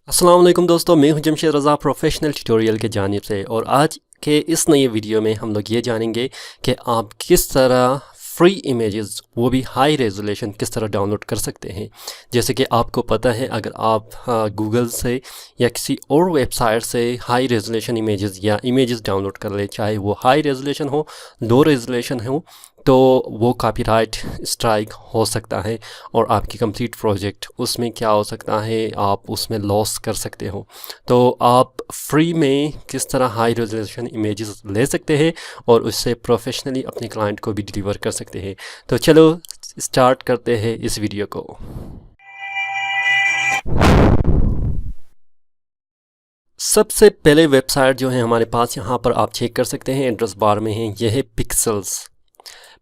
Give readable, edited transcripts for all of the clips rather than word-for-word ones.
अस्सलाम वालेकुम दोस्तों, मैं हूं जमशेद रज़ा प्रोफेशनल ट्यूटोरियल के जानिब से। और आज के इस नए वीडियो में हम लोग ये जानेंगे कि आप किस तरह फ्री इमेजेस, वो भी हाई रेजोल्यूशन, किस तरह डाउनलोड कर सकते हैं। जैसे कि आपको पता है, अगर आप गूगल से या किसी और वेबसाइट से हाई रेजोल्यूशन इमेजेस या इमेजेस डाउनलोड कर ले, चाहे वो हाई रेजोल्यूशन हो, लो रेजोल्यूशन हो, तो वो कॉपीराइट स्ट्राइक हो सकता है और आपकी कंप्लीट प्रोजेक्ट उसमें क्या हो सकता है, आप उसमें लॉस कर सकते हो। तो आप फ्री में किस तरह हाई रेजोल्यूशन इमेजेस ले सकते हैं और उससे प्रोफेशनली अपने क्लाइंट को भी डिलीवर कर सकते हैं। तो चलो स्टार्ट करते हैं इस वीडियो को। सबसे पहले वेबसाइट जो है हमारे पास, यहाँ पर आप चेक कर सकते हैं, एड्रेस बार में है, यह है पिक्सेल्स।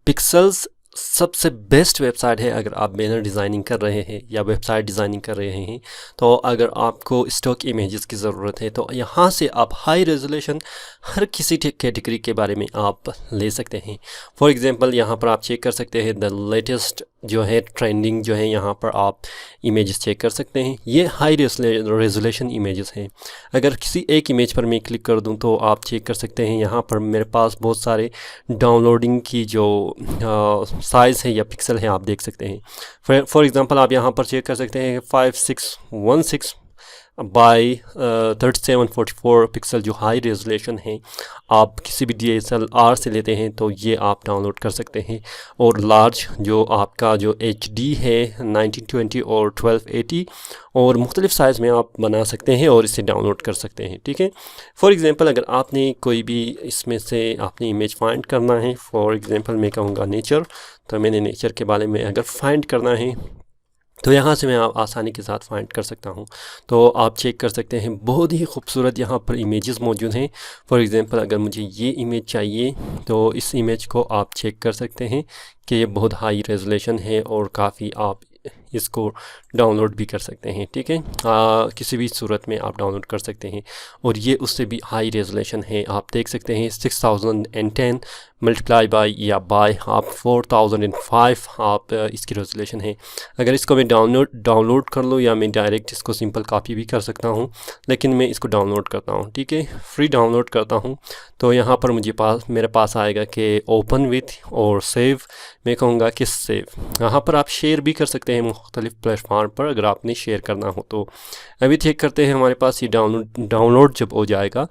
पिक्सेल्स सबसे बेस्ट वेबसाइट है अगर आप बैनर डिज़ाइनिंग कर रहे हैं या वेबसाइट डिज़ाइनिंग कर रहे हैं। तो अगर आपको स्टॉक इमेजेस की ज़रूरत है तो यहाँ से आप हाई रेजोल्यूशन हर किसी कैटेगरी के बारे में आप ले सकते हैं। फॉर एग्ज़ाम्पल, यहाँ पर आप चेक कर सकते हैं द लेटेस्ट जो है ट्रेंडिंग जो है, यहाँ पर आप इमेजेस चेक कर सकते हैं। ये हाई रेजोल्यूशन इमेजेस हैं। अगर किसी एक इमेज पर मैं क्लिक कर दूं तो आप चेक कर सकते हैं, यहाँ पर मेरे पास बहुत सारे डाउनलोडिंग की जो साइज़ है या पिक्सल है, आप देख सकते हैं। फॉर एग्ज़ाम्पल, आप यहाँ पर चेक कर सकते हैं 5616 बाई 3744 पिक्सल जो हाई रेजोल्यूशन है। आप किसी भी DSLR से लेते हैं तो ये आप डाउनलोड कर सकते हैं। और लार्ज जो आपका जो HD है 1920 और 1280 और मुख्तलिफ़ साइज़ में आप बना सकते हैं और इसे डाउनलोड कर सकते हैं। ठीक है। फॉर एग्ज़ाम्पल, अगर आपने कोई भी इसमें से आपने इमेज फाइंड करना है, फॉर एग्ज़ाम्पल मैं कहूँगा नेचर, तो मैंने नेचर के बारे में अगर फाइंड करना है तो यहाँ से मैं आसानी के साथ फाइंड कर सकता हूँ। तो आप चेक कर सकते हैं, बहुत ही खूबसूरत यहाँ पर इमेजेस मौजूद हैं। फॉर एग्ज़ाम्पल, अगर मुझे ये इमेज चाहिए तो इस इमेज को आप चेक कर सकते हैं कि ये बहुत हाई रेजोल्यूशन है और काफ़ी आप इसको डाउनलोड भी कर सकते हैं। ठीक है, किसी भी सूरत में आप डाउनलोड कर सकते हैं और ये उससे भी हाई रेजोल्यूशन है। आप देख सकते हैं 6010 मल्टीप्लाई बाय या बाय आप 4005 आप इसकी रेजोल्यूशन है। अगर इसको मैं डाउनलोड कर लूँ या मैं डायरेक्ट इसको सिंपल कॉपी भी कर सकता हूँ, लेकिन मैं इसको डाउनलोड करता हूँ। ठीक है, फ्री डाउनलोड करता हूँ तो यहाँ पर मेरे पास आएगा कि ओपन विथ और सेव। मैं कहूँगा कि सेव। यहाँ पर आप शेयर भी कर सकते हैं मुख्तलिफ़ प्लेटफॉर्म पर, अगर आपने शेयर करना हो तो। अभी चेक करते हैं, हमारे पास ये डाउनलोड जब हो जाएगा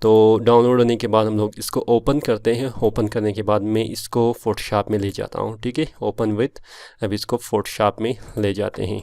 तो डाउनलोड होने के बाद हम लोग इसको ओपन करते हैं। ओपन करने के बाद मैं इसको फोटोशॉप में ले जाता हूँ। ठीक है, ओपन विथ, अब इसको फोटोशॉप में ले जाते हैं।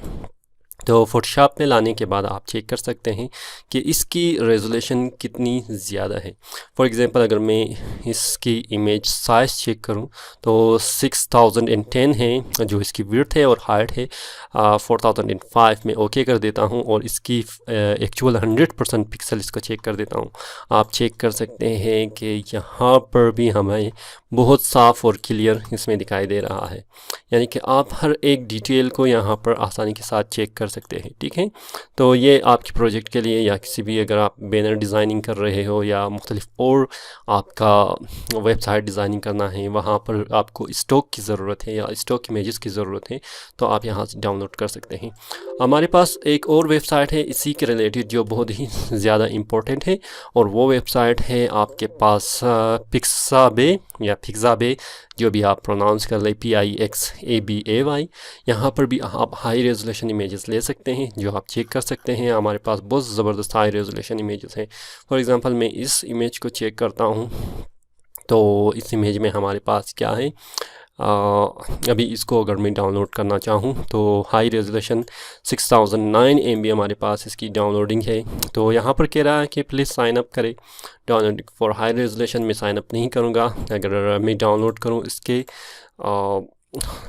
तो फोटोशॉप में लाने के बाद आप चेक कर सकते हैं कि इसकी रेजोल्यूशन कितनी ज़्यादा है। फॉर एग्ज़ाम्पल, अगर मैं इसकी इमेज साइज़ चेक करूं तो 6010 है जो इसकी विड्थ है और हाइट है 4005 में ओके कर देता हूं और इसकी एक्चुअल 100% पिक्सल इसको चेक कर देता हूं। आप चेक कर सकते हैं कि यहाँ पर भी हमें बहुत साफ़ और क्लियर इसमें दिखाई दे रहा है, यानी कि आप हर एक डिटेल को यहाँ पर आसानी के साथ चेक कर सकते हैं। ठीक है, तो ये आपके प्रोजेक्ट के लिए या किसी भी, अगर आप बैनर डिज़ाइनिंग कर रहे हो या मुख्तलिफ और आपका वेबसाइट डिज़ाइनिंग करना है, वहाँ पर आपको स्टॉक की ज़रूरत है या स्टॉक इमेजेस की ज़रूरत है, तो आप यहाँ से डाउनलोड कर सकते हैं। हमारे पास एक और वेबसाइट है इसी के रिलेटेड जो बहुत ही ज़्यादा इम्पोर्टेंट है, और वो वेबसाइट है आपके पास पिक्साबे या पिक्साबे, जो भी आप प्रोनाउंस कर ले, PIXABAY। यहाँ पर भी आप हाई रेजोल्यूशन इमेजेस ले सकते हैं जो आप चेक कर सकते हैं। हमारे पास बहुत ज़बरदस्त हाई रेजोल्यूशन इमेजेस हैं। फॉर एग्ज़ाम्पल, मैं इस इमेज को चेक करता हूँ तो इस इमेज में हमारे पास क्या है, अभी इसको अगर मैं डाउनलोड करना चाहूँ तो हाई रेजोल्यूशन 6009 MB हमारे पास इसकी डाउनलोडिंग है। तो यहाँ पर कह रहा है कि प्लीज़ साइन अप करें डाउनलोड फॉर हाई रेजोल्यूशन। मैं साइन अप नहीं करूँगा। अगर मैं डाउनलोड करूँ इसके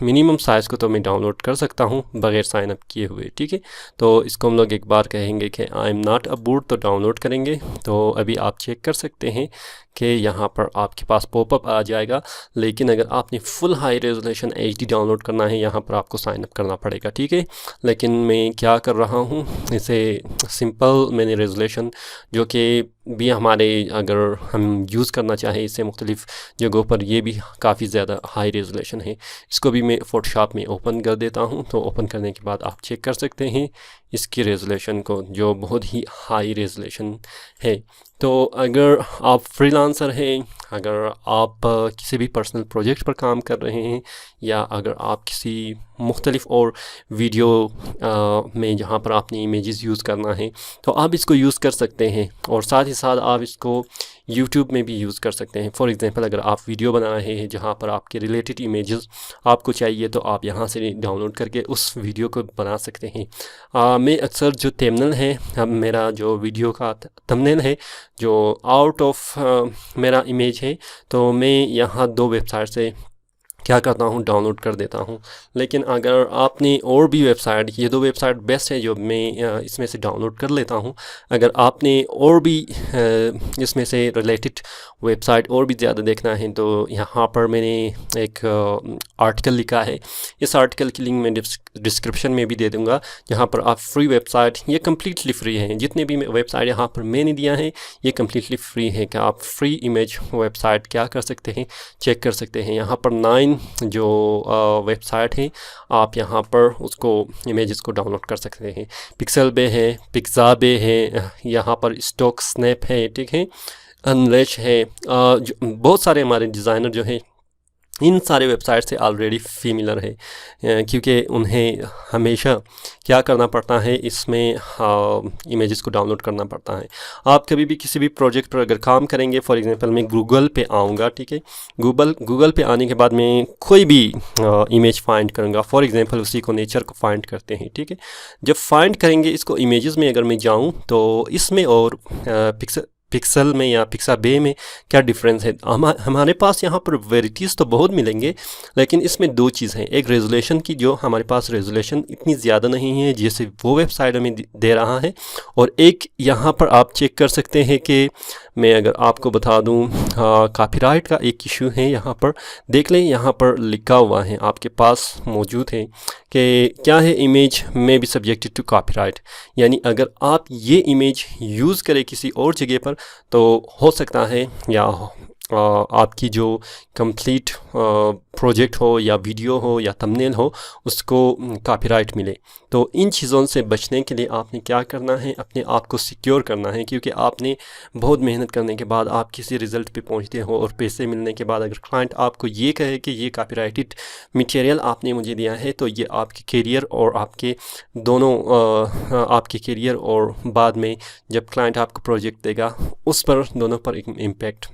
मिनिमम साइज़ को तो मैं डाउनलोड कर सकता हूँ बग़ैर साइन अप किए हुए। ठीक है, तो इसको हम लोग एक बार कहेंगे कि I am not a boot, तो डाउनलोड करेंगे। तो अभी आप चेक कर सकते हैं कि यहाँ पर आपके पास पॉपअप आ जाएगा, लेकिन अगर आपने full high resolution HD download करना है, यहाँ पर आपको साइन अप करना पड़ेगा। ठीक है, लेकिन मैं क्या कर रहा हूँ, इसे सिंपल मैंने रेजोल्यूशन जो कि भी हमारे अगर हम यूज़ करना चाहें इससे मुख्तलिफ़ जगहों पर, ये भी काफ़ी ज़्यादा हाई रेजोल्यूशन है। इसको भी मैं फ़ोटोशॉप में ओपन कर देता हूँ। तो ओपन करने के बाद आप चेक कर सकते हैं इसकी रेजोल्यूशन को, जो बहुत ही हाई रेजोल्यूशन है। तो अगर आप फ्रीलांसर हैं, अगर आप किसी भी पर्सनल प्रोजेक्ट पर काम कर रहे हैं, या अगर आप किसी मुख्तलिफ़ और वीडियो में जहाँ पर आपने इमेजेस यूज़ करना है, तो आप इसको यूज़ कर सकते हैं। और साथ ही साथ आप इसको यूट्यूब में भी यूज़ कर सकते हैं। फॉर एग्ज़ाम्पल, अगर आप वीडियो बना रहे हैं जहाँ पर आपके रिलेटेड इमेजेस आपको चाहिए, तो आप यहाँ से डाउनलोड करके उस वीडियो को बना सकते हैं। मैं अक्सर जो थंबनेल है, अब मेरा जो वीडियो का थंबनेल है जो आउट ऑफ मेरा इमेज है, तो मैं यहाँ 2 वेबसाइट से क्या करता हूँ, डाउनलोड कर देता हूँ। लेकिन अगर आपने और भी वेबसाइट, ये 2 वेबसाइट बेस्ट है जो मैं इसमें से डाउनलोड कर लेता हूँ। अगर आपने और भी इसमें से रिलेटेड वेबसाइट और भी ज़्यादा देखना है, तो यहाँ पर मैंने एक आर्टिकल लिखा है। इस आर्टिकल की लिंक मैं डिस्क्रिप्शन में भी दे दूँगा, जहाँ पर आप फ्री वेबसाइट, ये कम्प्लीटली फ्री हैं। जितने भी वेबसाइट यहाँ पर मैंने दिया है ये कम्प्लीटली फ्री है, कि आप फ्री इमेज वेबसाइट क्या कर सकते हैं, चेक कर सकते हैं। यहाँ पर 9 जो वेबसाइट है, आप यहाँ पर उसको इमेजेस को डाउनलोड कर सकते हैं। पिक्सेलबे है, पिक्साबे है, यहाँ पर स्टॉक स्नैप है, ठीक है, अनलेश है। बहुत सारे हमारे डिज़ाइनर जो हैं इन सारे वेबसाइट से ऑलरेडी फेमिलर है, क्योंकि उन्हें हमेशा क्या करना पड़ता है, इसमें इमेजेस को डाउनलोड करना पड़ता है। आप कभी भी किसी भी प्रोजेक्ट पर अगर काम करेंगे, फॉर एग्जांपल मैं गूगल पे आऊँगा, ठीक है, गूगल पे आने के बाद मैं कोई भी इमेज फाइंड करूँगा। फॉर एग्जांपल उसी को नेचर को फाइंड करते हैं, ठीक है। जब फाइंड करेंगे इसको इमेजेस में अगर मैं जाऊँ, तो इसमें और पिक्सल में या पिक्साबे में क्या डिफरेंस है। हमारे पास यहाँ पर वेराइटीज़ तो बहुत मिलेंगे, लेकिन इसमें 2 चीज़ हैं। एक रेजोल्यूशन की, जो हमारे पास रेजोल्यूशन इतनी ज़्यादा नहीं है जैसे वो वेबसाइट में दे रहा है, और एक यहाँ पर आप चेक कर सकते हैं कि मैं अगर आपको बता दूँ, कॉपीराइट का एक इशू है। यहाँ पर देख लें, यहाँ पर लिखा हुआ है, आपके पास मौजूद है कि क्या है, इमेज में भी सब्जेक्टेड टू कॉपीराइट। यानी अगर आप ये इमेज यूज़ करें किसी और जगह पर, तो हो सकता है या आपकी जो कंप्लीट प्रोजेक्ट हो या वीडियो हो या थंबनेल हो, उसको कॉपीराइट मिले। तो इन चीज़ों से बचने के लिए आपने क्या करना है, अपने आप को सिक्योर करना है, क्योंकि आपने बहुत मेहनत करने के बाद आप किसी रिज़ल्ट पे पहुंचते हो, और पैसे मिलने के बाद अगर क्लाइंट आपको ये कहे कि ये कॉपीराइटेड मटेरियल आपने मुझे दिया है, तो ये आपके करियर और आपके दोनों आपके करियर और बाद में जब क्लाइंट आपको प्रोजेक्ट देगा, उस पर दोनों पर एक इम्पैक्ट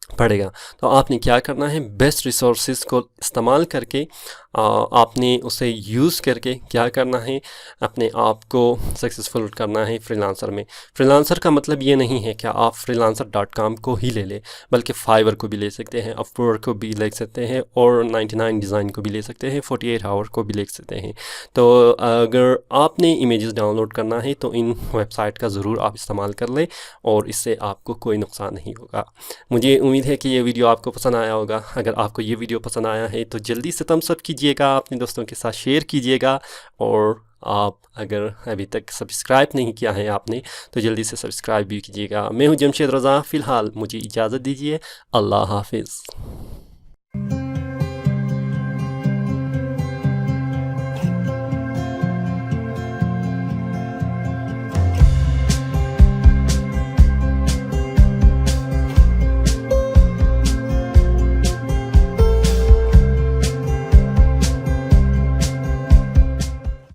पड़ेगा। तो आपने क्या करना है, बेस्ट रिसोर्सेज को इस्तेमाल करके आपने उसे यूज़ करके क्या करना है, अपने आप को सक्सेसफुल करना है फ्रीलांसर में। फ्रीलांसर का मतलब ये नहीं है कि आप freelancer.com को ही ले लें, बल्कि फाइवर को भी ले सकते हैं, अपवर्क को भी ले सकते हैं, और 99 डिज़ाइन को भी ले सकते हैं, 48 आवर को भी ले सकते हैं। तो अगर आपने इमेजेस डाउनलोड करना है, तो इन वेबसाइट का ज़रूर आप इस्तेमाल कर लें, और इससे आपको कोई नुकसान नहीं होगा। मुझे उम्मीद है कि ये वीडियो आपको पसंद आया होगा। अगर आपको ये वीडियो पसंद आया है तो जल्दी से थम्स अप कीजिएगा, अपने दोस्तों के साथ शेयर कीजिएगा, और आप अगर अभी तक सब्सक्राइब नहीं किया है आपने, तो जल्दी से सब्सक्राइब भी कीजिएगा। मैं हूं जमशेद रज़ा। फ़िलहाल मुझे इजाज़त दीजिए। अल्लाह हाफिज़।